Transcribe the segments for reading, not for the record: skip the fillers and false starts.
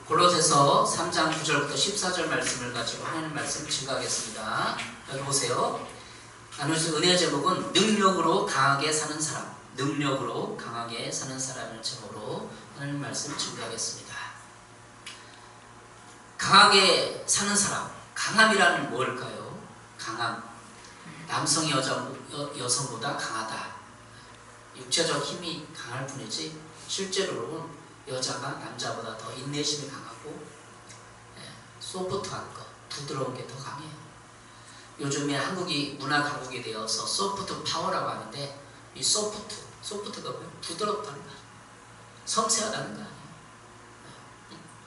골로새서 3장 9절부터 14절 말씀을 가지고 하나님 말씀 증거하겠습니다. 여기 보세요. 나눌 은혜의 제목은 능력으로 강하게 사는 사람, 능력으로 강하게 사는 사람을 제목으로 하나님 말씀 증거하겠습니다. 강하게 사는 사람, 강함이란 뭘까요? 강함, 남성이 여성보다 강하다. 육체적 힘이 강할 뿐이지 실제로는 여자가 남자보다 더 인내심이 강하고 소프트한 것, 부드러운 게 더 강해요. 요즘에 한국이 문화 강국이 되어서 소프트 파워라고 하는데 이 소프트가 뭐예요? 부드럽다는 거, 섬세하다는 거 아니에요.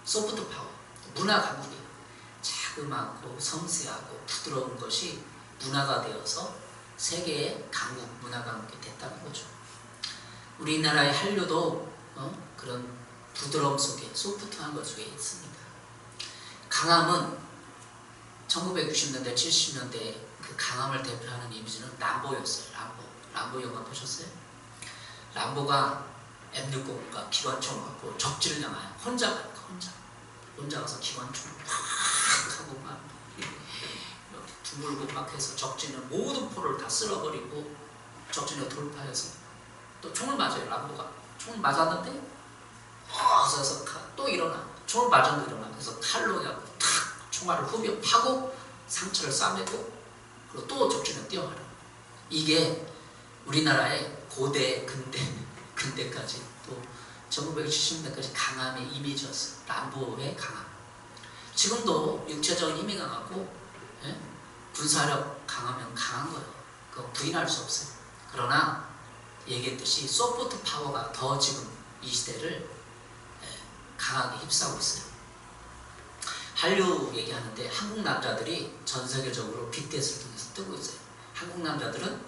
소프트 파워, 문화 강국이에요. 자그맣고 섬세하고 부드러운 것이 문화가 되어서 세계의 강국, 문화 강국이 됐다는 거죠. 우리나라의 한류도 그런 부드러움 속에, 소프트한 것 속에 있습니다. 강함은 1960년대, 70년대 그 강함을 대표하는 이미지는 람보였어요. 람보 영화 보셨어요? 람보가 M60과 기관총 갖고 적지를 향하여 혼자 가서 기관총을 팍 하고 막 둥글고 막 해서 적진은 모든 포를 다 쓸어버리고 적진에 돌파해서 또 총을 맞아요. 람보가 총을 맞았는데 그래서 또 일어나, 총을 맞았는데 일어나. 그래서 칼로 탁 총알을 후벼 파고 상처를 싸매고 그리고 또 적진에 뛰어가라. 이게 우리나라의 고대, 근대까지 또 1970년대까지 강함의 이미지였어요. 람보의 강함. 지금도 육체적인 힘이 강하고 군사력 강하면 강한 거예요. 그거 부인할 수 없어요. 그러나 얘기했듯이 소프트 파워가 더 지금 이 시대를 강하게 휩싸고 있어요. 한류 얘기하는데 한국 남자들이 전 세계적으로 빅데스를 통해서 뜨고 있어요. 한국 남자들은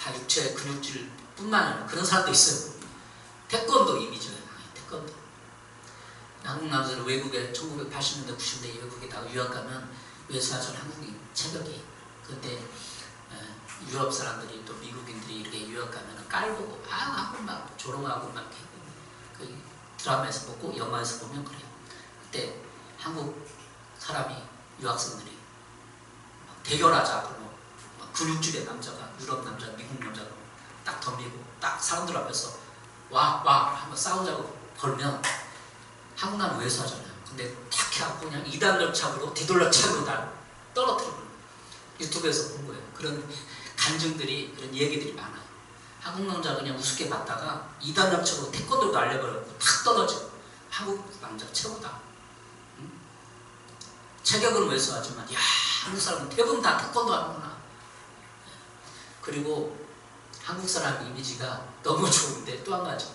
다 육체 근육질 뿐만 아니라 그런 사람도 있어요. 태권도 이미지가 강해요. 태권도. 한국 남자들은 외국에 1980년대, 90년대 외국에 다 유학 가면 외수하전 한국인 체격이. 근데 유럽 사람들이 또 미국인들이 이렇게 유학 가면 깔보고 하고 막 조롱하고 막 그 드라마에서 보고 영화에서 보면 그래요. 그때 한국 사람이 유학생들이 막 대결하자 그러고 막 근육질의 남자가 유럽 남자, 미국 남자가 딱 덤비고 딱 사람들 앞에서 와 한번 싸우자고 걸면 한국 남은 외수하잖아요. 근데 탁 해갖고 그냥 2단 열차로 뒤돌려 차고 날 떨어뜨리고 유튜브에서 본 거예요. 그런 간증들이, 그런 얘기들이 많아요. 한국 남자 그냥 우습게 봤다가 2단 열차로 태권도로 날려버렸고 탁 떨어지고 한국 남자 최고다. 체격은 왜소하지만 야, 한국 사람은 대부분 다 태권도 하는구나. 그리고 한국 사람 이미지가 너무 좋은데 또 한 가지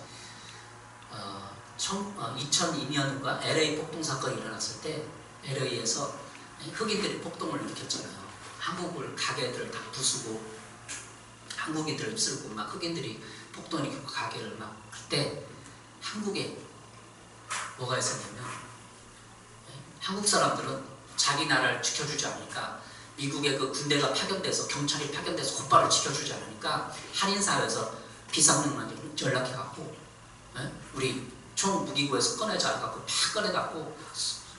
2002년인가 LA 폭동 사건이 일어났을 때 LA에서 흑인들이 폭동을 일으켰잖아요. 한국을 가게들을 다 부수고 한국인들을 쓸고 막 흑인들이 폭동을 일으키고 가게를 막 그때 한국에 뭐가 있었냐면 한국 사람들은 자기 나라를 지켜주지 않으니까 미국의 그 군대가 파견돼서 경찰이 파견돼서 곧바로 지켜주지 않으니까 한인사회에서 비상능만 연락해갖고 우리 총 무기고에서 꺼내자 해갖고 팍 꺼내갖고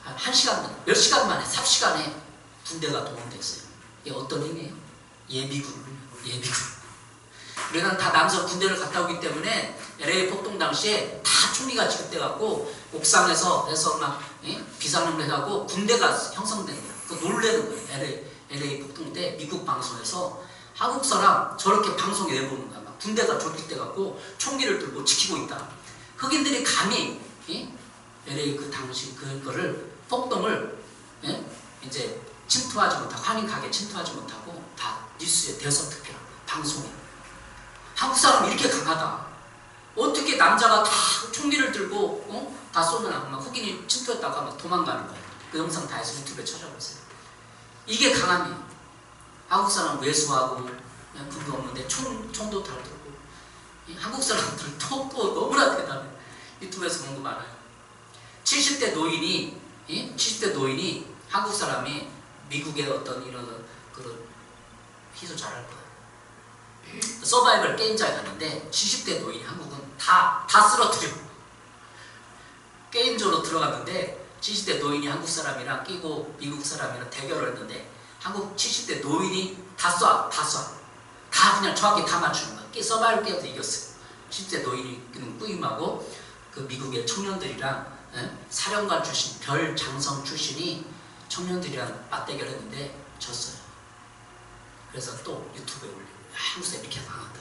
한 1시간, 몇 시간 만에 3시간에 군대가 동원됐어요. 이게 어떤 힘이에요? 예비군. 우리는 다 남성 군대를 갔다 오기 때문에 LA 폭동 당시에 다 총기가 지급돼갖고 옥상에서 해서 막 비상능을 해갖고 군대가 형성된 거예요. 그 놀래는 거예요. LA 폭동 때 미국 방송에서 한국 사람 저렇게 방송에 내보는 거야. 막 군대가 조직돼갖고 총기를 들고 지키고 있다. 흑인들이 감히 LA 그 당시 그거를 폭동을 이제 침투하지 못하고 한인 가게 침투하지 못하고 다 뉴스에 대선 투표라고 방송에. 한국 사람 이렇게 강하다. 어떻게 남자가 다 총기를 들고 다 쏘면 막 흑인이 침투했다고 하면 도망가는 거예요. 그 영상 다 해서 유튜브에 찾아보세요. 이게 강함이에요. 한국 사람 외수하고 그냥 근거 없는데 총도 잘 들고 한국 사람들은 또 너무나 대단해. 유튜브에서 본 거 많아요. 70대 노인이 한국 사람이 미국의 어떤 이런 그런 희소 잘할 거예요. 서바이벌 게임장에 갔는데 70대 노인 한국은 다 쓰러뜨려. 게임조로 들어갔는데 70대 노인이 한국 사람이랑 끼고 미국 사람이랑 대결을 했는데 한국 70대 노인이 다 쏴. 다 그냥 정확히 다 맞추는 거야. 서바이벌 게임에서 이겼어요. 70대 노인이 꾸임하고 그 미국의 청년들이랑 사령관 출신, 별 장성 출신이 청년들이랑 맞대결 했는데 졌어요. 그래서 또 유튜브에 올리고 한국 사람 이렇게 강하다.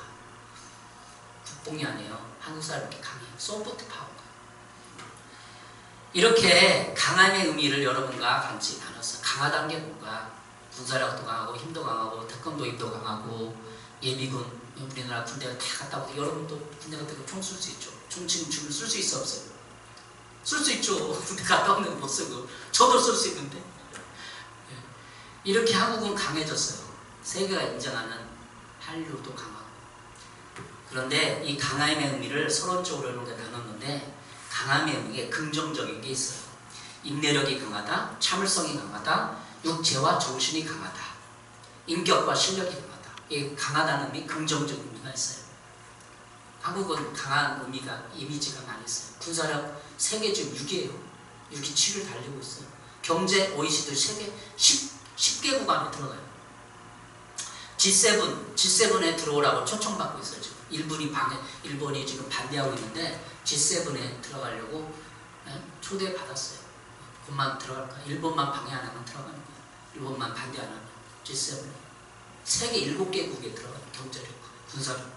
국뽕이 아니에요. 한국 사람 이렇게 강해요. 소프트 파워. 이렇게 강함의 의미를 여러분과 같이 나눴어요. 강하다는 게 뭔가? 군사력도 강하고 힘도 강하고 태권도 힘도 강하고 예비군, 우리나라 군대가 다 갔다 오고 여러분도 군대 갔다 오고 총 쏠 수 있죠. 총 지금 쓸 수 있어 없어요? 쓸 수 있죠. 군대 갔다 오는데 못 쓰고 저도 쓸 수 있는데 이렇게 한국은 강해졌어요. 세계가 인정하는 한류도 강하고. 그런데 이 강함의 의미를 서론적으로 이렇게 나눴는데 강함의 의미에 긍정적인 게 있어요. 인내력이 강하다, 참을성이 강하다, 육체와 정신이 강하다, 인격과 실력이 강하다. 이 강하다는 의미, 긍정적인 의미가 있어요. 한국은 강한 의미가, 이미지가 많이 있어요. 군사력 세계 지금 6위에요. 6위 7위를 달리고 있어요. 경제 OECD 세계 10개국 안에 들어가요. G7에 들어오라고 초청받고 있어요. 지금 일본이 지금 반대하고 있는데 G7에 들어가려고 초대받았어요. 그만 들어갈까? 일본만 방해 안 하면 들어가는 거예요. 일본만 반대 안 하면 G7에 세계 7개국에 들어가요. 경제력, 군사력.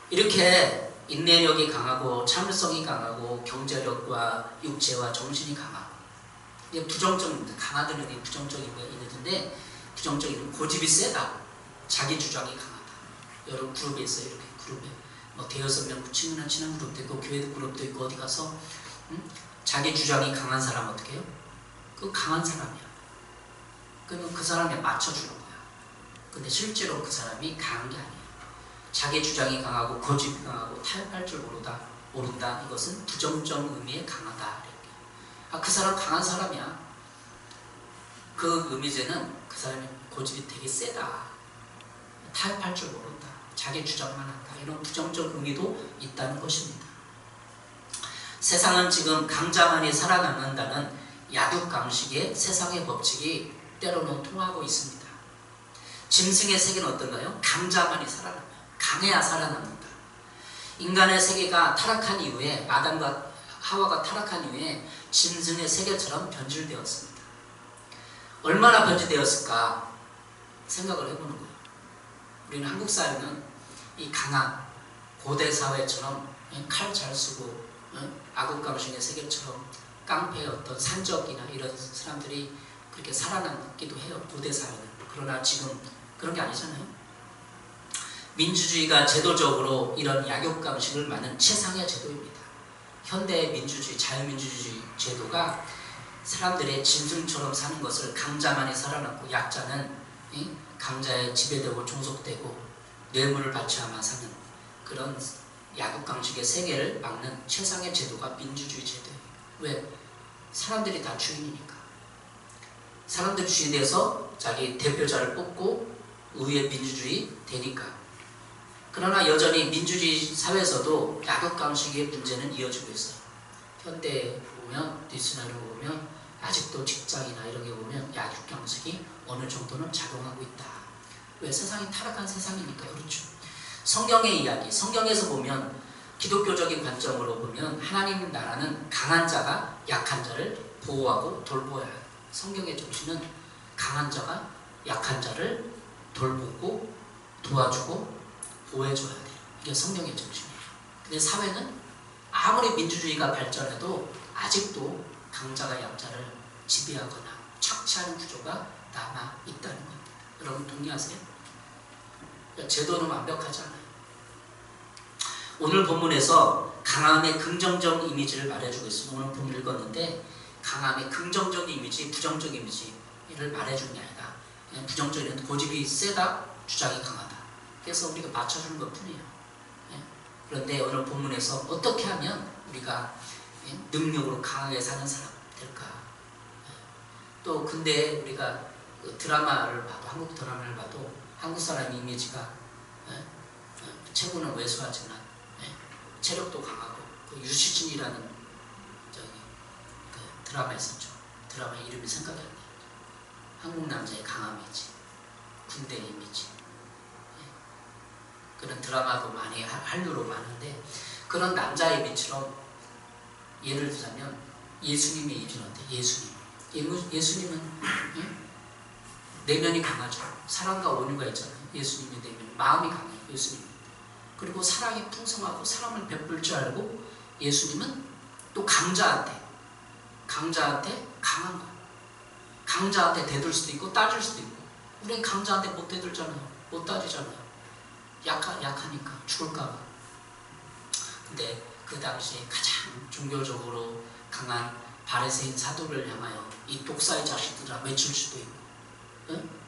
이렇게 인내력이 강하고 참을성이 강하고 경제력과 육체와 정신이 강하고. 이게 부정적입니다. 강하다는 게 부정적인 거 있는데 부정적인 고집이 세다. 자기 주장이 강하다. 여러 그룹에 있어요. 이렇게 그룹에 뭐 대여섯 명 친한 그룹도 있고 교회 그룹도 있고 어디 가서 자기 주장이 강한 사람 어떻게 해요? 그 강한 사람이야. 그러면 그 사람에 맞춰주는 거야. 근데 실제로 그 사람이 강한 게 아니에요. 자기 주장이 강하고 고집이 강하고 타협할 줄 모른다. 이것은 부정적 의미의 강하다. 이렇게. 그 사람 강한 사람이야. 그 의미제는 그 사람이 고집이 되게 세다. 타협할 줄 모른다. 자기 주장만 한다. 이런 부정적 의미도 있다는 것입니다. 세상은 지금 강자만이 살아남는다는 약육강식의 세상의 법칙이 때로는 통하고 있습니다. 짐승의 세계는 어떤가요? 강자만이 살아남아요. 강해야 살아남는다. 인간의 세계가 타락한 이후에 아담과 하와가 타락한 이후에 짐승의 세계처럼 변질되었습니다. 얼마나 변질되었을까 생각을 해보는 거예요. 우리는 한국 사회는 이 강한 고대 사회처럼 칼 잘 쓰고 아국강식의 세계처럼 깡패의 어떤 산적이나 이런 사람들이 그렇게 살아남기도 해요. 고대 사회는. 그러나 지금 그런 게 아니잖아요. 민주주의가 제도적으로 이런 약육강식을 많은 최상의 제도입니다. 현대의 민주주의, 자유민주주의 제도가 사람들의 짐승처럼 사는 것을 강자만이 살아남고 약자는 강자에 지배되고 종속되고 뇌물을 받쳐야만 사는 그런 약육강식의 세계를 막는 최상의 제도가 민주주의 제도예요. 왜? 사람들이 다 주인이니까. 사람들이 주인이 돼서 자기 대표자를 뽑고 의회 민주주의 되니까. 그러나 여전히 민주주의 사회에서도 약육강식의 문제는 이어지고 있어요. 현대에 보면, 뉴스나 이런 거 보면 아직도 직장이나 이런 게 보면 약육강식이 어느 정도는 작용하고 있다. 왜? 세상이 타락한 세상이니까. 그렇죠. 성경의 이야기, 성경에서 보면 기독교적인 관점으로 보면 하나님 나라는 강한 자가 약한 자를 보호하고 돌보아야 해요. 성경의 정신은 강한 자가 약한 자를 돌보고 도와주고 보호해줘야 돼요. 이게 성경의 정신이에요. 근데 사회는 아무리 민주주의가 발전해도 아직도 강자가 약자를 지배하거나 착취하는 구조가 남아있다는 겁니다. 여러분 동의하세요? 제도는 완벽하지 않아요. 오늘 본문에서 강함의 긍정적 이미지를 말해주고 있습니다. 오늘 본문 읽었는데 강함의 긍정적 이미지, 부정적 이미지를 말해주는 게 아니라 그냥 부정적인 고집이 세다, 주장이 강하다. 그래서 우리가 맞춰주는 것 뿐이에요. 그런데 오늘 본문에서 어떻게 하면 우리가 능력으로 강하게 사는 사람 될까? 또 근데 우리가 드라마를 봐도, 한국 드라마를 봐도 한국 사람 이미지가 체구는 왜소하지만 체력도 강하고 그 유시진이라는 드라마 있었죠. 드라마 이름이 생각이 안 나요. 한국 남자의 강함 이미지, 군대 이미지. 그런 드라마도 많이 한류로 많은데 그런 남자 이미지처럼 예를 들자면 예수님의 이미지는 어때? 예수님은 내면이 강하죠. 사랑과 온유가 있잖아요. 예수님의 내면, 마음이 강해요. 예수님. 그리고 사랑이 풍성하고 사랑을 베풀 줄 알고 예수님은 또 강자한테 강한 거예요. 강자한테 대들 수도 있고 따질 수도 있고 우리는 강자한테 못 대들잖아요. 못 따지잖아요. 약하니까 죽을까봐. 근데 그 당시에 가장 종교적으로 강한 바리새인 사도를 향하여 이 독사의 자식들아 외칠 수도 있고,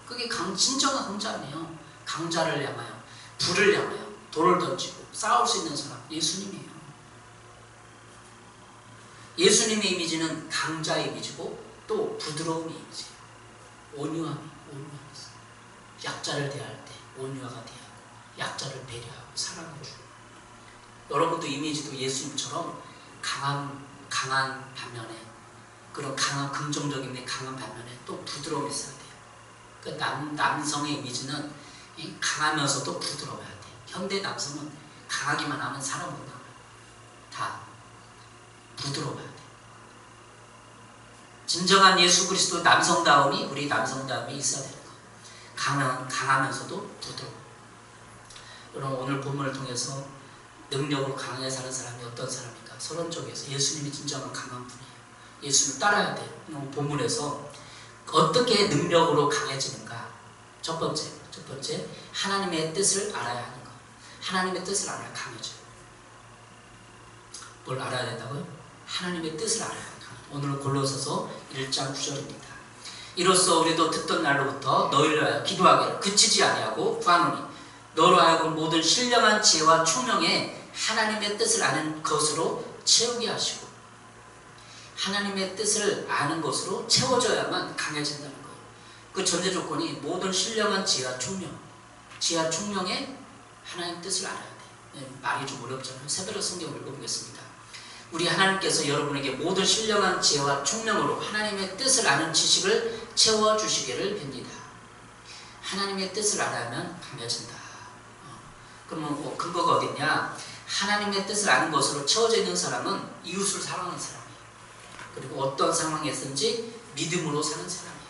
그게 진정한 강자 아니에요. 강자를 향하여, 불을 향하여 돌을 던지고 싸울 수 있는 사람 예수님이에요. 예수님의 이미지는 강자의 이미지고 또 부드러움의 이미지예요. 온유함이 있어요. 약자를 대할 때 온유하가 대하고 약자를 배려하고 사랑해 주고. 여러분도 이미지도 예수님처럼 강한 반면에 그런 강한 긍정적인 강한 반면에 또 부드러움이 있어야 돼요. 그 남성의 이미지는 강하면서도 부드러워야 돼요. 현대 남성은 강하기만 하면 사람 못 나와요. 다 부드러워야 돼요. 진정한 예수 그리스도 남성다움이 우리 남성다움이 있어야 되는 거예요. 강하면서도 부드러워. 여러분 오늘 본문을 통해서 능력으로 강하게 사는 사람이 어떤 사람입니까? 서론적에서 예수님이 진정한 강한 분이에요. 예수님을 따라야 돼요. 본문에서 어떻게 능력으로 강해지는가? 첫 번째 하나님의 뜻을 알아야 하는 거. 하나님의 뜻을 알아야 강해져요. 뭘 알아야 된다고요? 하나님의 뜻을 알아야 해요. 오늘 골로새서 1장 9절입니다. 이로써 우리도 듣던 날로부터 너희를 위하여 기도하기를 그치지 아니하고 구하노니 너로 하여금 모든 신령한 지혜와 총명에 하나님의 뜻을 아는 것으로 채우게 하시고. 하나님의 뜻을 아는 것으로 채워져야만 강해진다는 거예요. 그 전제 조건이 모든 신령한 지혜와 총명. 지혜와 총명에 하나님의 뜻을 알아야 돼요. 말이 좀 어렵잖아요. 새벽에 성경을 읽어보겠습니다. 우리 하나님께서 여러분에게 모든 신령한 지혜와 총명으로 하나님의 뜻을 아는 지식을 채워주시기를 빕니다. 하나님의 뜻을 알아야만 강해진다. 그러면 근거가 어딨냐? 하나님의 뜻을 아는 것으로 채워져 있는 사람은 이웃을 사랑하는 사람이에요. 그리고 어떤 상황에서든지 믿음으로 사는 사람이에요.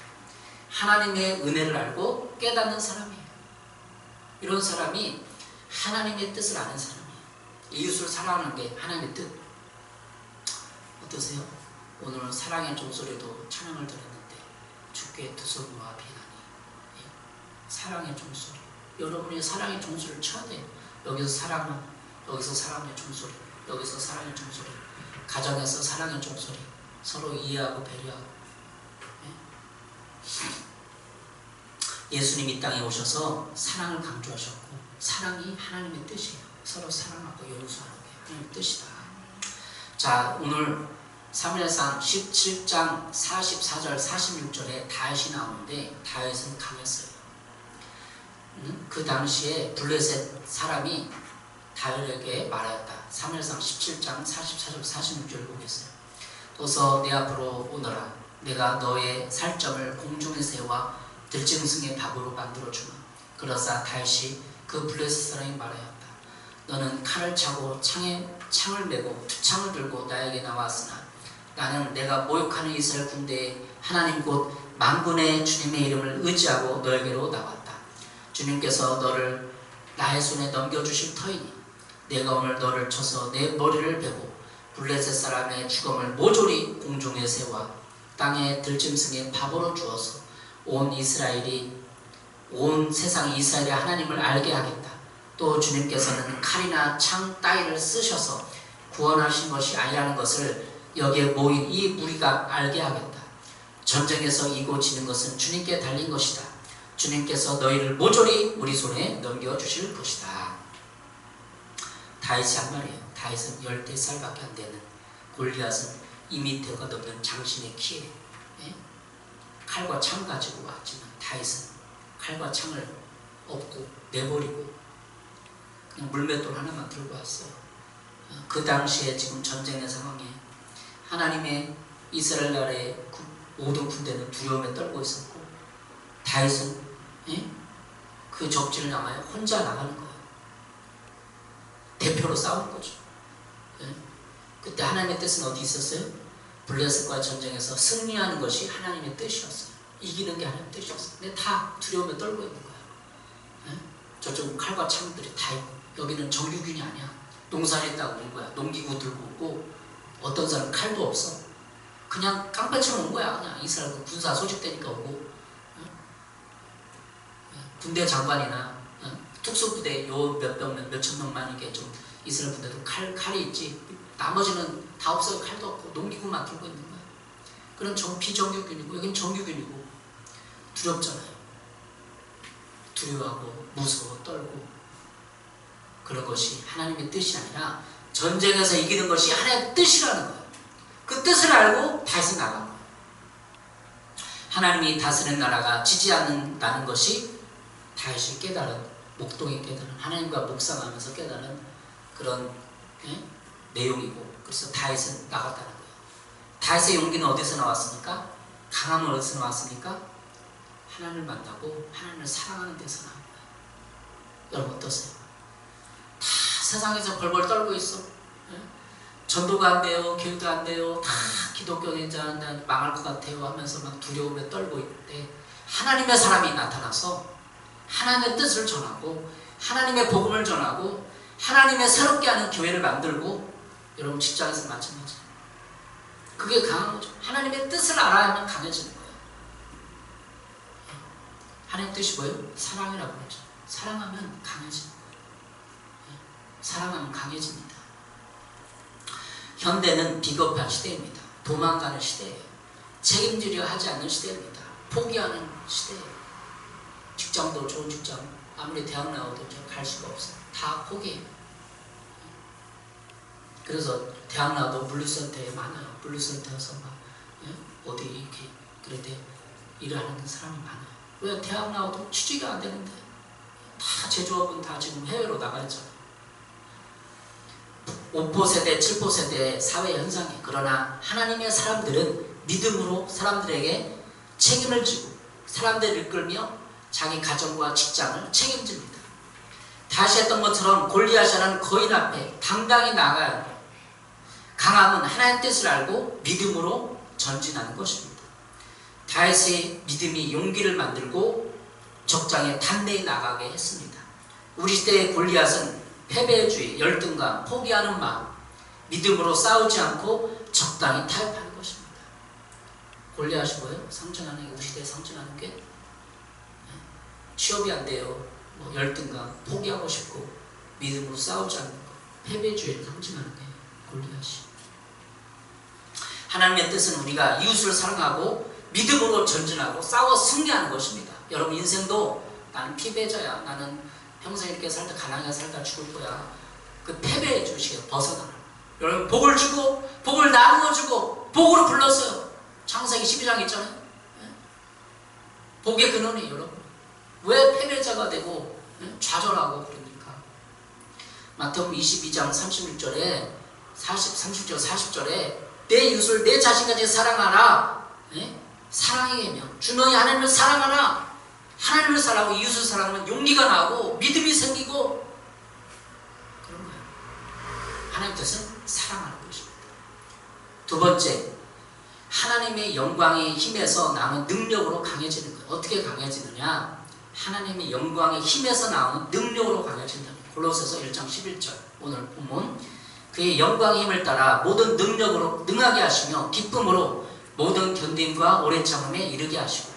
하나님의 은혜를 알고 깨닫는 사람이에요. 이런 사람이 하나님의 뜻을 아는 사람이에요. 이웃을 사랑하는 게 하나님의 뜻. 어떠세요? 오늘 사랑의 종소리도 찬양을 드렸는데 주께 두 손 모아 비나니. 사랑의 종소리. 여러분이 사랑의 종소리를 쳐야 돼요. 여기서 사랑은, 여기서 사랑의 종소리, 여기서 사랑의 종소리, 가정에서 사랑의 종소리, 서로 이해하고 배려하고. 예수님 이 땅에 오셔서 사랑을 강조하셨고 사랑이 하나님의 뜻이에요. 서로 사랑하고 용서하는 게 하나님의 뜻이다. 자, 오늘 사무엘상 17장 44절 46절에 다윗이 나오는데 다윗은 강했어요. 그 당시에 블레셋 사람이 다윗에게 말하였다. 사무엘상 17장 44절 46절 보겠어요. 어서 내 앞으로 오너라. 내가 너의 살점을 공중에 세워 들짐승의 밥으로 만들어주마. 그러자 다윗이 그 블레셋 사람이 말하였다. 너는 칼을 차고 창을 메고 투창을 들고 나에게 나왔으나 나는 내가 모욕하는 이스라엘 군대의 하나님 곧 만군의 주님의 이름을 의지하고 너에게로 나왔다. 주님께서 너를 나의 손에 넘겨주실 터이니 내가 오늘 너를 쳐서 내 머리를 베고 블레셋 사람의 죽음을 모조리 공중에 세워 땅에 들짐승의 밥으로 주어서 온 세상이 이스라엘의 하나님을 알게 하겠다. 또 주님께서는 칼이나 창 따위를 쓰셔서 구원하신 것이 아니라는 것을 여기에 모인 이 무리가 알게 하겠다. 전쟁에서 이고 지는 것은 주님께 달린 것이다. 주님께서 너희를 모조리 우리 손에 넘겨주실 것이다. 다윗이 한 말이에요. 다윗은 14살밖에 안 되는, 골리앗은 2m가 넘는 장신의 키에 칼과 창 가지고 왔지만 다윗은 칼과 창을 없고 내버리고 그냥 물맷돌 하나만 들고 왔어요. 그 당시에 지금 전쟁의 상황에 하나님의 이스라엘 나라의 모든 군대는 두려움에 떨고 있었고 다윗은 그 적진을 향하여 혼자 나가는 거예요. 대표로 싸우는 거죠. 그때 하나님의 뜻은 어디 있었어요? 블레셋과 전쟁에서 승리하는 것이 하나님의 뜻이었어요. 이기는 게 하나님의 뜻이었어요. 근데 다 두려움에 떨고 있는 거예요. 저쪽은 칼과 창들이 다 있고 여기는 정규군이 아니야. 농사했다고 온 거야. 농기구 들고 오고 어떤 사람은 칼도 없어. 그냥 깡패처럼 온 거야. 그냥 이스라엘 군사 소집되니까 오고 군대 장관이나 특수부대 요 몇천 명만 이게 좀 이스라엘 군대도 칼이 있지. 나머지는 다 없어요. 칼도 없고 농기구만 들고 있는 거야. 그런 비정규군이고 여긴 정규군이고 두렵잖아요. 두려워하고 무서워 떨고 그런 것이 하나님의 뜻이 아니라 전쟁에서 이기는 것이 하나님의 뜻이라는 거예요. 그 뜻을 알고 다윗은 나간 거예요. 하나님이 다스리는 나라가 지지 않는다는 것이 다윗이 깨달은 목동이 깨달은 하나님과 묵상하면서 깨달은 그런 내용이고 그래서 다윗은 나갔다는 거예요. 다윗의 용기는 어디서 나왔습니까? 강함은 어디서 나왔습니까? 하나님을 만나고 하나님을 사랑하는 데서 나온 거예요. 여러분 어떠세요? 다 세상에서 벌벌 떨고 있어. 전도가 안 돼요. 교육도 안 돼요. 다 기독교는 이제 망할 것 같아요 하면서 막 두려움에 떨고 있는데 하나님의 사람이 나타나서 하나님의 뜻을 전하고 하나님의 복음을 전하고 하나님의 새롭게 하는 교회를 만들고 여러분 직장에서 마찬가지예요. 그게 강한 거죠. 하나님의 뜻을 알아야만 강해지는 거예요. 하나님의 뜻이 뭐예요? 사랑이라고 그러죠. 사랑하면 강해지는 거예요. 사랑하면 강해집니다. 현대는 비겁한 시대입니다. 도망가는 시대예요. 책임지려 하지 않는 시대입니다. 포기하는 시대예요. 직장도 좋은 직장 아무리 대학 나와도 갈 수가 없어요. 다 포기해요. 그래서 대학 나와도 물류센터에 많아요. 물류센터에서 막 어디 이렇게 그런데 일하는 사람이 많아요. 왜? 대학 나와도 취직이 안 되는데 다 제조업은 다 지금 해외로 나가 있잖아요. 5포 세대, 7포 세대 사회 현상이에요. 그러나 하나님의 사람들은 믿음으로 사람들에게 책임을 지고 사람들을 이끌며 자기 가정과 직장을 책임집니다. 다시 했던 것처럼 골리앗이라는 거인 앞에 당당히 나가야 합니다. 강함은 하나님의 뜻을 알고 믿음으로 전진하는 것입니다. 다윗의 믿음이 용기를 만들고 적장에 담대히 나가게 했습니다. 우리 시대의 골리앗은 패배주의, 열등감, 포기하는 마음, 믿음으로 싸우지 않고 적당히 타협하는 것입니다. 골리앗이 뭐예요? 상징하는 게 우리 시대에 상징하는 게 취업이 안 돼요. 열등감, 포기하고 싶고 믿음으로 싸우지 않는 것, 패배주의를 상징하는 게 골리앗이. 하나님의 뜻은 우리가 이웃을 사랑하고 믿음으로 전진하고 싸워 승리하는 것입니다. 여러분 인생도 나는 피배자야. 나는 평생 이렇게 살다 가난하게 살다 죽을 거야. 그 패배의 주식에서 벗어나라. 여러분 복을 주고 복을 나누어 주고 복으로 불렀어요. 창세기 12장 있잖아요. 복의 근원이에요. 여러분 왜 패배자가 되고 좌절하고 그러니까. 마태복음 22장 31절에 30절 40절에 내 이웃을 내 자신까지 사랑하라. 사랑의 계명. 주 너희 하나님을 사랑하라. 하나님을 사랑하고 이웃을 사랑하면 용기가 나고 믿음이 생기고 그런 거예요. 하나님의 뜻은 사랑하는 것입니다. 두 번째, 하나님의 영광의 힘에서 나오는 능력으로 강해지는 거예요. 어떻게 강해지느냐? 하나님의 영광의 힘에서 나오는 능력으로 강해진다. 골로새서 1장 11절 오늘 본문. 그의 영광의 힘을 따라 모든 능력으로 능하게 하시며 기쁨으로 모든 견딤과 오래 참음에 이르게 하시고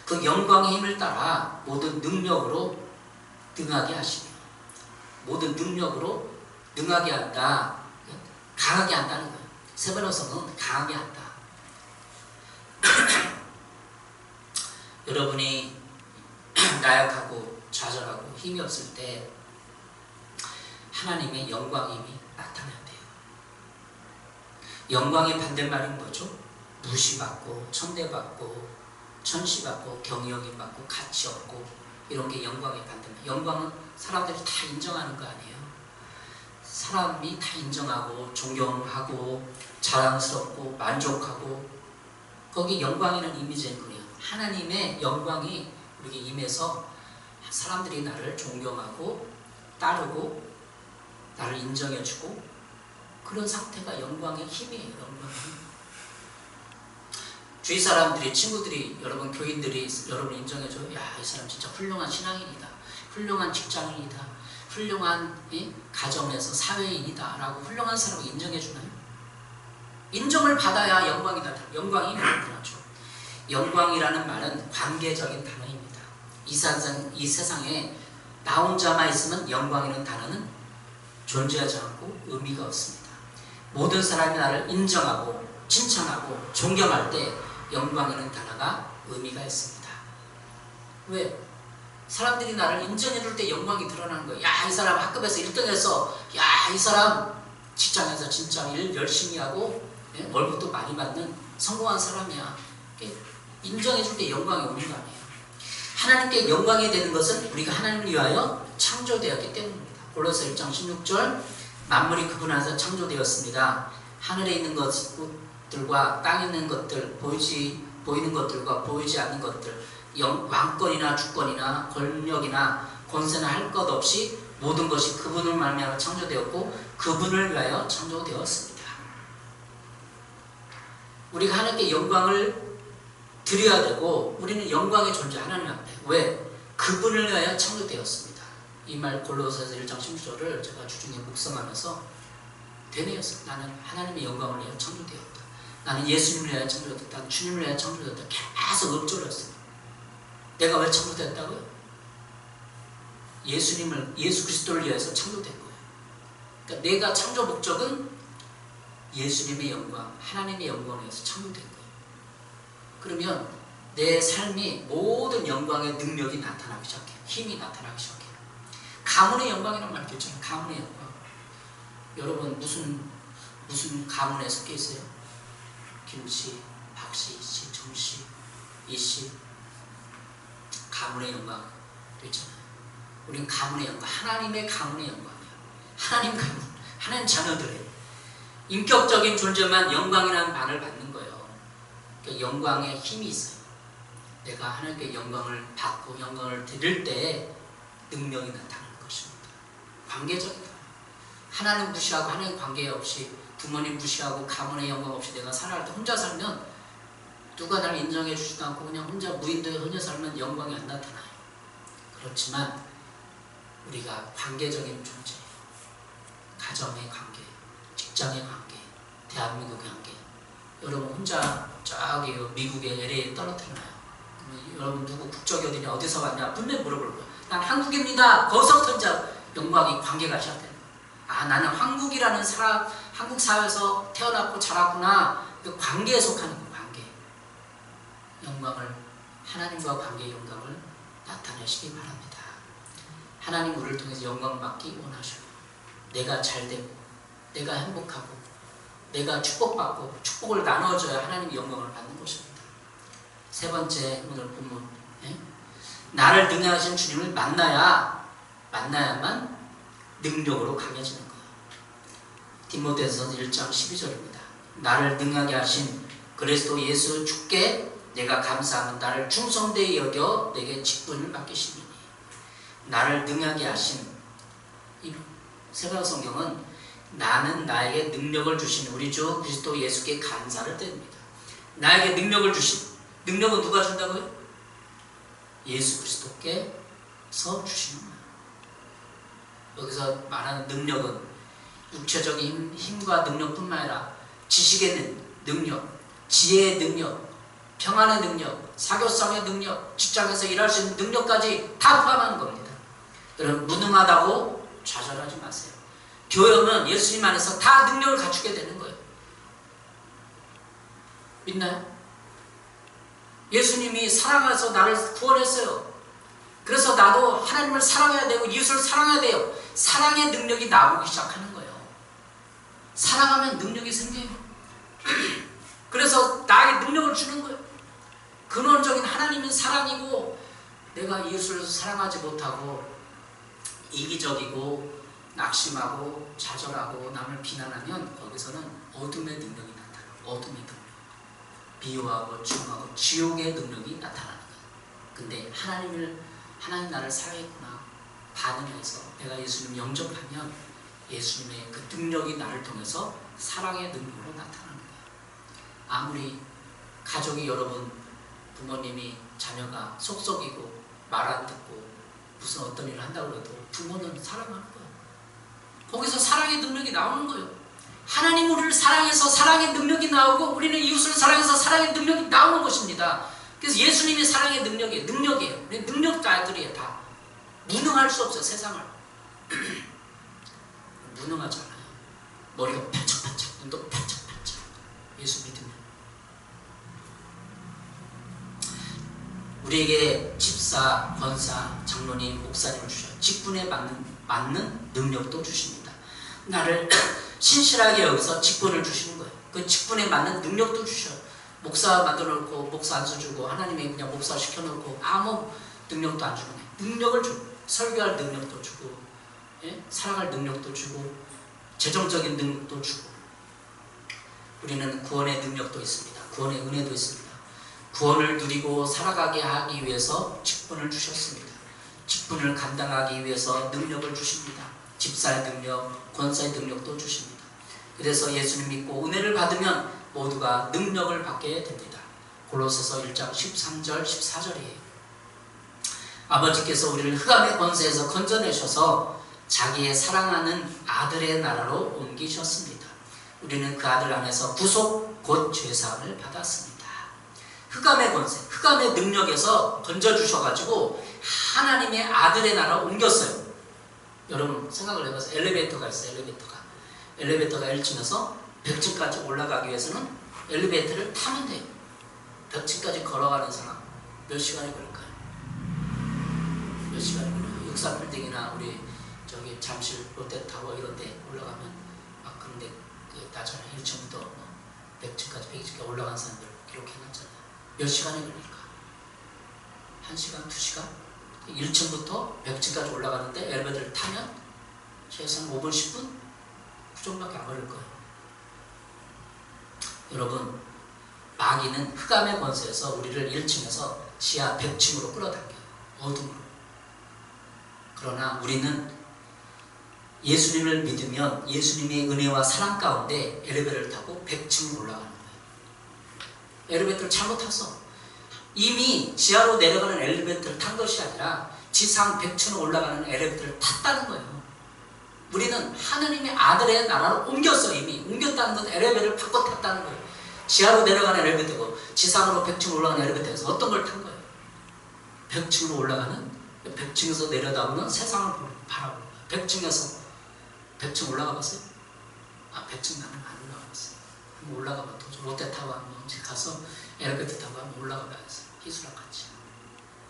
그 영광의 힘을 따라 모든 능력으로 능하게 하시며 모든 능력으로 능하게 한다. 강하게 한다는 거예요. 세번호성은 강하게 한다. 여러분이 나약하고 좌절하고 힘이 없을 때 하나님의 영광의 힘이 나타나야 돼요. 영광의 반대말이 뭐죠? 무시받고 천대받고 천시받고 경영이 받고 가치 없고 이런 게 영광의 반대말. 영광은 사람들이 다 인정하는 거 아니에요. 사람이 다 인정하고 존경하고 자랑스럽고 만족하고 거기 영광이라는 이미지인 거예요. 하나님의 영광이 우리에게 임해서 사람들이 나를 존경하고 따르고 나를 인정해주고 그런 상태가 영광의 힘이에요. 영광의 힘. 주위 사람들이, 친구들이, 여러분 교인들이 여러분 인정해줘요. 야, 이 사람 진짜 훌륭한 신앙인이다. 훌륭한 직장인이다. 훌륭한 가정에서 사회인이다 라고 훌륭한 사람을 인정해주나요? 인정을 받아야 영광이다. 영광이 나타나죠. 영광이라는 말은 관계적인 단어입니다. 이 세상에 나 혼자만 있으면 영광이라는 단어는 존재하지 않고 의미가 없습니다. 모든 사람이 나를 인정하고 칭찬하고 존경할 때 영광이라는 단어가 의미가 있습니다. 왜? 사람들이 나를 인정해줄 때 영광이 드러나는 거예요. 야, 이 사람 학급에서 1등해서, 야, 이 사람 직장에서 진짜 일 열심히 하고 월급도 많이 받는 성공한 사람이야. 인정해줄 때 영광이 오는 거 아니에요. 하나님께 영광이 되는 것은 우리가 하나님을 위하여 창조되었기 때문입니다. 골로새 1장 16절 만물이 그분 안에서 창조되었습니다. 하늘에 있는 것들과 땅에 있는 것들, 보이는 것들과 보이지 않는 것들, 왕권이나 주권이나 권력이나 권세나 할 것 없이 모든 것이 그분을 말미암아 창조되었고 그분을 위하여 창조되었습니다. 우리가 하나님께 영광을 드려야 되고 우리는 영광의 존재 하나님 앞에. 왜? 그분을 위하여 창조되었습니다. 이 말 골로새서 1장 16절을 제가 주중에 묵상하면서 되뇌었어요. 나는 하나님의 영광을 위하여 창조되었다. 나는 예수님을 위하여 창조되었다. 나는 주님을 위하여 창조되었다. 계속 읊조렸어요. 내가 왜 창조됐다고요? 예수 그리스도를 위해서 창조된 거예요. 그러니까 내가 창조 목적은 예수님의 영광, 하나님의 영광을 위해서 창조된 거예요. 그러면 내 삶이 모든 영광의 능력이 나타나기 시작해요. 힘이 나타나기 시작해요. 가문의 영광이라는 말이 있잖아요. 가문의 영광. 여러분 무슨 가문에 속해 있어요? 김씨, 박씨, 이씨, 정씨, 이씨. 가문의 영광 있잖아요. 우리는 가문의 영광, 하나님의 가문의 영광이에요. 하나님 가문, 하나님 자녀들의 인격적인 존재만 영광이라는 말을 받는 거예요. 그러니까 영광의 힘이 있어요. 내가 하나님께 영광을 받고 영광을 드릴 때 능력이 나타나는 것입니다. 관계적이다. 하나님 무시하고 하나님 관계 없이 부모님 무시하고 가문의 영광 없이 내가 살아갈 때 혼자 살면 누가 날 인정해 주지도 않고 그냥 혼자 무인도에 혼자 살면 영광이 안 나타나요. 그렇지만 우리가 관계적인 존재, 가정의 관계, 직장의 관계, 대한민국의 관계. 여러분 혼자 저기 미국의 LA에 떨어뜨려놔요. 여러분 누구 국적이 어디냐, 어디서 왔냐 분명히 물어볼 거예요. 난 한국입니다. 거기서부터 이제 영광이 관계가 시작돼요. 아, 나는 한국이라는 사람, 한국 사회에서 태어났고 자랐구나. 그 관계에 속하는 거예요. 관계. 영광을, 하나님과 관계의 영광을 나타내시기 바랍니다. 하나님 우리를 통해서 영광을 받기 원하셔요. 내가 잘되고 내가 행복하고 내가 축복받고 축복을 나눠줘야 하나님의 영광을 받는 것입니다. 세 번째 오늘 본문, 나를 능하신 주님을 만나야만 능력으로 강해지는 거예요. 디모데전서 1장 12절입니다. 나를 능하게 하신 그리스도 예수 주께 내가 감사하면 나를 충성되이 여겨 내게 직분을 맡기시니. 나를 능하게 하신, 이 세번 성경은 나는 나에게 능력을 주신 우리 주 그리스도 예수께 감사를 드립니다. 나에게 능력을 주신, 능력은 누가 준다고요? 예수 그리스도께서 주시는 거예요. 여기서 말하는 능력은 육체적인 힘과 능력뿐만 아니라 지식의 능력, 지혜의 능력, 평안의 능력, 사교성의 능력, 직장에서 일할 수 있는 능력까지 다 포함하는 겁니다. 여러분 무능하다고 좌절하지 마세요. 교회는 예수님 안에서 다 능력을 갖추게 되는 거예요. 믿나요? 예수님이 사랑해서 나를 구원했어요. 그래서 나도 하나님을 사랑해야 되고 이웃을 사랑해야 돼요. 사랑의 능력이 나오기 시작하는 거예요. 사랑하면 능력이 생겨요. 그래서 나에게 능력을 주는 거예요. 근원적인 하나님은 사랑이고 내가 이웃을 사랑하지 못하고 이기적이고 낙심하고 좌절하고 남을 비난하면 거기서는 어둠의 능력이 나타나요. 어둠의 능력. 비유하고 충하고 지옥의 능력이 나타나는 거예요. 근데 하나님 나를 사랑했구나 반응해서 내가 예수님 영접하면 예수님의 그 능력이 나를 통해서 사랑의 능력으로 나타나는 거예요. 아무리 가족이 여러분 부모님이 자녀가 속썩이고 말 안 듣고 무슨 어떤 일을 한다고 해도 부모는 사랑하는 거예요. 거기서 사랑의 능력이 나오는 거예요. 하나님 우리를 사랑해서 사랑의 능력이 나오고 우리는 이웃을 사랑해서 사랑의 능력이 나오는 것입니다. 그래서 예수님이 사랑의 능력이에요. 우리 능력자들이에요. 다 무능할 수 없어요. 세상을 무능하잖아요. 머리가 반짝반짝 눈도 반짝반짝 예수 믿으면 우리에게 집사, 권사, 장로님, 목사님을 주셔요. 직분에 맞는 능력도 주십니다. 나를 신실하게 여기서 직분을 주시는 거예요. 그 직분에 맞는 능력도 주셔요. 목사 만들어놓고 목사 안 써주고 하나님이 그냥 목사 시켜놓고 아무 능력도 안 주고 능력을 주고 설교할 능력도 주고 사랑할 능력도 주고 재정적인 능력도 주고 우리는 구원의 능력도 있습니다. 구원의 은혜도 있습니다. 구원을 누리고 살아가게 하기 위해서 직분을 주셨습니다. 직분을 감당하기 위해서 능력을 주십니다. 집사의 능력, 권사의 능력도 주십니다. 그래서 예수님 믿고 은혜를 받으면 모두가 능력을 받게 됩니다. 골로새서 1장 13절 14절이에요. 아버지께서 우리를 흑암의 권세에서 건져내셔서 자기의 사랑하는 아들의 나라로 옮기셨습니다. 우리는 그 아들 안에서 구속 곧 죄사함을 받았습니다. 흑암의 권세, 흑암의 능력에서 건져주셔가지고 하나님의 아들의 나라로 옮겼어요. 여러분 생각을 해봐서 엘리베이터가 있어요. 엘리베이터가 1층에서 100층까지 올라가기 위해서는 엘리베이터를 타면 돼요. 100층까지 걸어가는 사람 몇 시간이 걸릴까요? 몇 시간이 걸려요? 63빌딩이나 우리 저기 잠실 롯데타워 이런 데 올라가면 막 그런데 그 나중에 1층부터 100층까지 100층까지 올라간 사람들 기록해놨잖아요. 몇 시간이 걸릴까? 1시간? 2시간? 1층부터 100층까지 올라가는데 엘리베이터를 타면 최소한 5분, 10분? 그 정도밖에 안 걸릴 거예요. 여러분, 마귀는 흑암의 권세에서 우리를 1층에서 지하 100층으로 끌어당겨요. 어둠으로. 그러나 우리는 예수님을 믿으면 예수님의 은혜와 사랑 가운데 엘리베이터를 타고 100층으로 올라가는 거예요. 엘리베이터를 잘못 탔어. 이미 지하로 내려가는 엘리베이터를 탄 것이 아니라 지상 100층으로 올라가는 엘리베이터를 탔다는 거예요. 우리는 하나님의 아들의 나라로 옮겼어. 이미 옮겼다는 건 엘리베이터를 바꿔 탔다는 거예요. 지하로 내려가는 엘리베이터고 지상으로 100층으로 올라가는 엘리베이터에서 어떤 걸 탄 거예요? 100층으로 올라가는 100층에서 내려다보는 세상을 바라보는 거예요. 100층 올라가 봤어요? 100층 나는 안 올라가봤어요. 한번 올라가 봐. 롯데타워 한번 가서 엘리베이터 타고 한번 올라가 봐야겠어요. 희수랑 같이.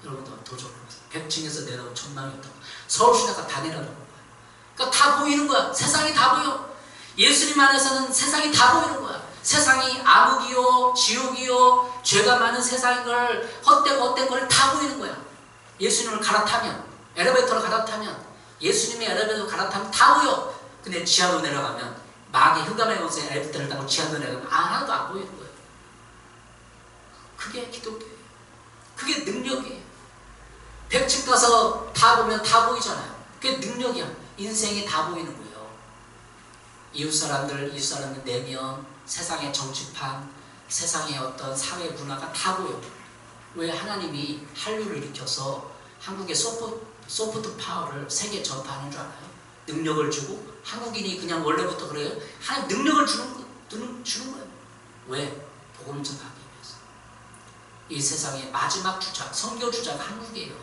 여러분도 도전 해보세요. 100층에서 내려오면 전망이었다고. 서울시내가 다 내려다보는 거예요. 그러니까 다 보이는 거야. 세상이 다 보여. 예수님 안에서는 세상이 다 보이는 거야. 세상이 암흑이요, 지옥이요, 죄가 많은 세상인 걸 헛된 걸 다 보이는 거야. 예수님을 갈아타면, 엘리베이터로 갈아타면, 예수님의 엘리베이터로 갈아타면 다 보여. 근데 지하로 내려가면 마귀 흑암의 권세 엘리베이터를 타고 지하로 내려가면 하나도 안 보이는 거예요. 그게 기독교예요. 그게 능력이에요. 100층 가서 다 보면 다 보이잖아요. 그게 능력이야. 인생이 다 보이는 거예요. 이웃 사람들 4명, 세상의 정치판, 세상의 어떤 사회 문화가 다 보여. 왜 하나님이 한류를 일으켜서 한국의 소프트 파워를 세계 전파하는 줄 알아요? 능력을 주고 한국인이 그냥 원래부터 그래요. 하나님 능력을 주는 거예요. 왜? 복음 전하기 위해서. 이 세상의 마지막 주작, 선교 주자가 한국이에요.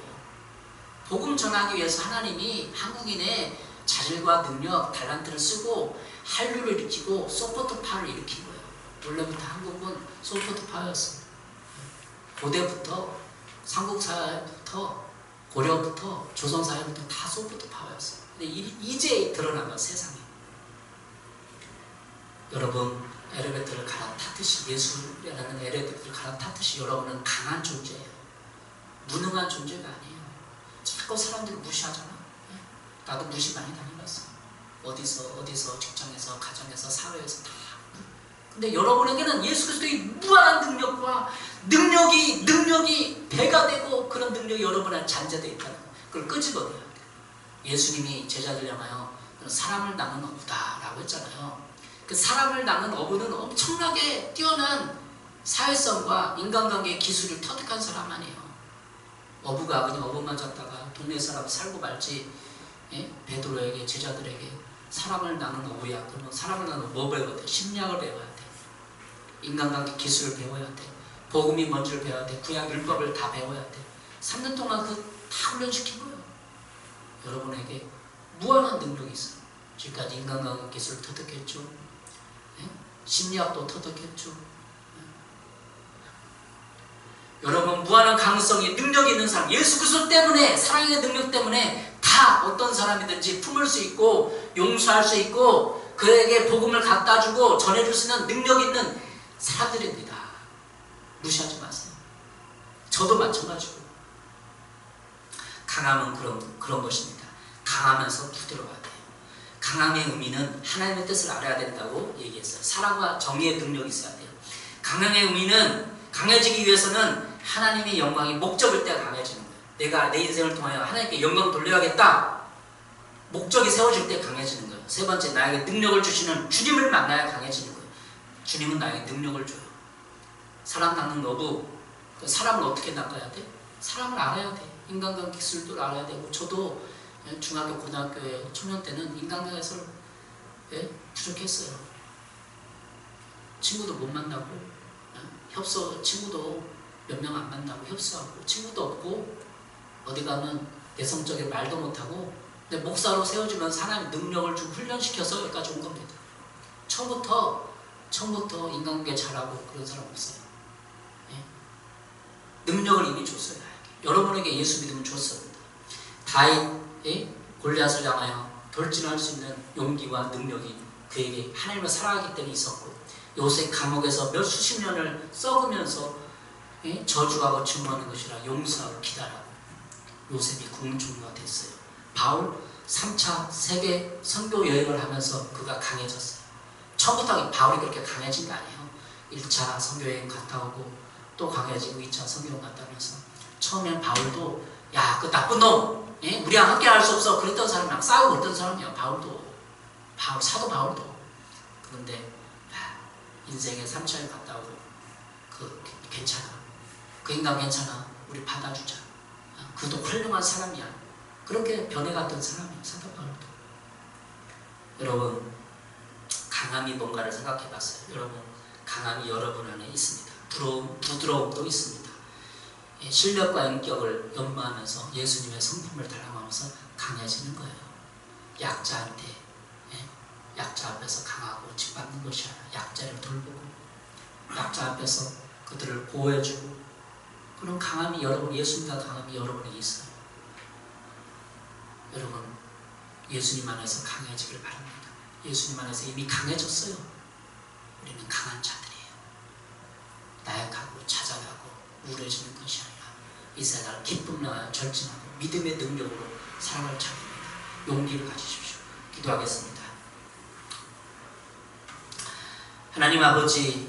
복음 전하기 위해서 하나님이 한국인의 자질과 능력, 달란트를 쓰고 한류를 일으키고 소프트 파워를 일으킨 거예요. 원래부터 한국은 소프트 파워였어요. 고대부터 삼국사회부터 고려부터 조선사회부터 다 소프트 파워였어요. 근데 이제 드러난 거예요. 세상에. 여러분 엘리베이터를 갈아탔듯이 예수라는 엘리베이터를 갈아탔듯이 여러분은 강한 존재예요. 무능한 존재가 아니에요. 자꾸 사람들을 무시하잖아. 나도 무시 많이 당해봤어. 어디서 직장에서 가정에서 사회에서 다. 근데 여러분에게는 예수 그리스도의 무한한 능력과 능력이 배가 되고 그런 능력이 여러분한테 잔재되어 있다는 거. 그걸 끄집어내야 돼요. 예수님이 제자들 향하여 사람을 낳는 어부다라고 했잖아요. 그 사람을 낳는 어부는 엄청나게 뛰어난 사회성과 인간관계의 기술을 터득한 사람 아니에요. 어부가 그냥 어부만 잡다가 동네 사람 살고 말지. 베드로에게 제자들에게 사람을 낳는 어부야. 그러면 사람을 낳는 뭐 배워야 돼? 심리학을 배워야 돼. 인간관계 기술을 배워야 돼. 복음이 뭔지를 배워야 돼. 구약 율법을 다 배워야 돼. 3년 동안 그 다 훈련시킨 거예요. 여러분에게 무한한 능력이 있어요. 지금까지 인간관계 기술을 터득했죠. 심리학도 터득했죠. 여러분 무한한 가능성이 능력이 있는 사람, 예수 그리스도 때문에, 사랑의 능력 때문에 다 어떤 사람이든지 품을 수 있고 용서할 수 있고 그에게 복음을 갖다 주고 전해줄 수 있는 능력 있는 사람들입니다. 무시하지 마세요. 저도 마찬가지고. 강함은 그런 것입니다. 강하면서 부드러워야 돼요. 강함의 의미는 하나님의 뜻을 알아야 된다고 얘기했어요. 사랑과 정의의 능력이 있어야 돼요. 강함의 의미는 강해지기 위해서는 하나님의 영광이 목적일 때가 강해지는 거예요. 내가 내 인생을 통하여 하나님께 영광을 돌려야겠다. 목적이 세워질 때 강해지는 거예요. 세 번째, 나에게 능력을 주시는 주님을 만나야 강해지는 거예요. 주님은 나에게 능력을 줘요. 사람 낚는 어부, 그 사람을 어떻게 낚아야 돼? 사람을 알아야 돼. 인간관계 기술도 알아야 되고. 저도 중학교, 고등학교에 초년 때는 인간관계에서 부족했어요. 친구도 못 만나고 친구도 몇 명 안 만나고 협소하고 친구도 없고 어디 가면 내성적인 말도 못하고. 근데 목사로 세워지면서 하나님 능력을 좀 훈련시켜서 여기까지 온 겁니다. 처음부터 인간관계 잘하고 그런 사람 없어요. 능력을 이미 줬어요. 여러분에게 예수 믿음을 줬습니다. 다윗이 골리앗을 향하여 돌진할 수 있는 용기와 능력이 그에게 하나님을 사랑하기 때문에 있었고, 요셉 감옥에서 몇 수십 년을 썩으면서 저주하고 증오하는 것이라 용서하고 기다라고 요셉이 국무총리가 됐어요. 바울 3차 세계 선교 여행을 하면서 그가 강해졌어요. 처음부터 바울이 그렇게 강해진 게 아니에요. 1차 선교 여행 갔다 오고 또 강해지고 2차 선교 여행 갔다 오면서 처음엔 바울도 야, 그 나쁜 놈! 우리랑 함께 할 수 없어. 그랬던 사람이랑 싸우고 그랬던 사람이야. 사도 바울도. 그런데 인생에 3차에 갔다 오고 괜찮아. 그 인간 괜찮아. 우리 받아주자. 그도 훌륭한 사람이야. 그렇게 변해갔던 사람이야. 사도 바울도. 여러분, 강함이 뭔가를 생각해봤어요. 여러분, 강함이 여러분 안에 있습니다. 부드러움도 있습니다. 실력과 인격을 연마하면서 예수님의 성품을 닮아가면서 강해지는 거예요. 약자 앞에서 강하고 짓밟는 것이 아니라 약자를 돌보고 약자 앞에서 그들을 보호해주고 그런 강함이 예수님과 강함이 여러분에게 있어요. 여러분, 예수님 안에서 강해지길 바랍니다. 예수님 안에서 이미 강해졌어요. 우리는 강한 자들이에요. 나약하고 자잘하고 우울해지는 것이 아니라 이 세상을 기쁨과 절진하고 믿음의 능력으로 사랑을 찾습니다. 용기를 가지십시오. 기도하겠습니다. 하나님 아버지,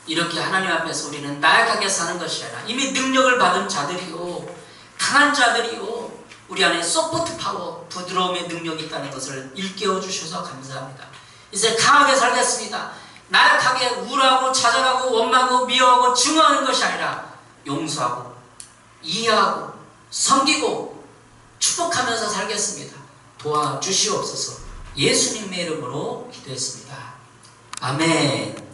이렇게 하나님 앞에서 우리는 나약하게 사는 것이 아니라 이미 능력을 받은 자들이요, 강한 자들이요, 우리 안에 소프트 파워, 부드러움의 능력이 있다는 것을 일깨워 주셔서 감사합니다. 이제 강하게 살겠습니다. 나약하게 우울하고 좌절하고 원망하고 미워하고 증오하는 것이 아니라 용서하고 이해하고 섬기고 축복하면서 살겠습니다. 도와주시옵소서. 예수님의 이름으로 기도했습니다. 아멘.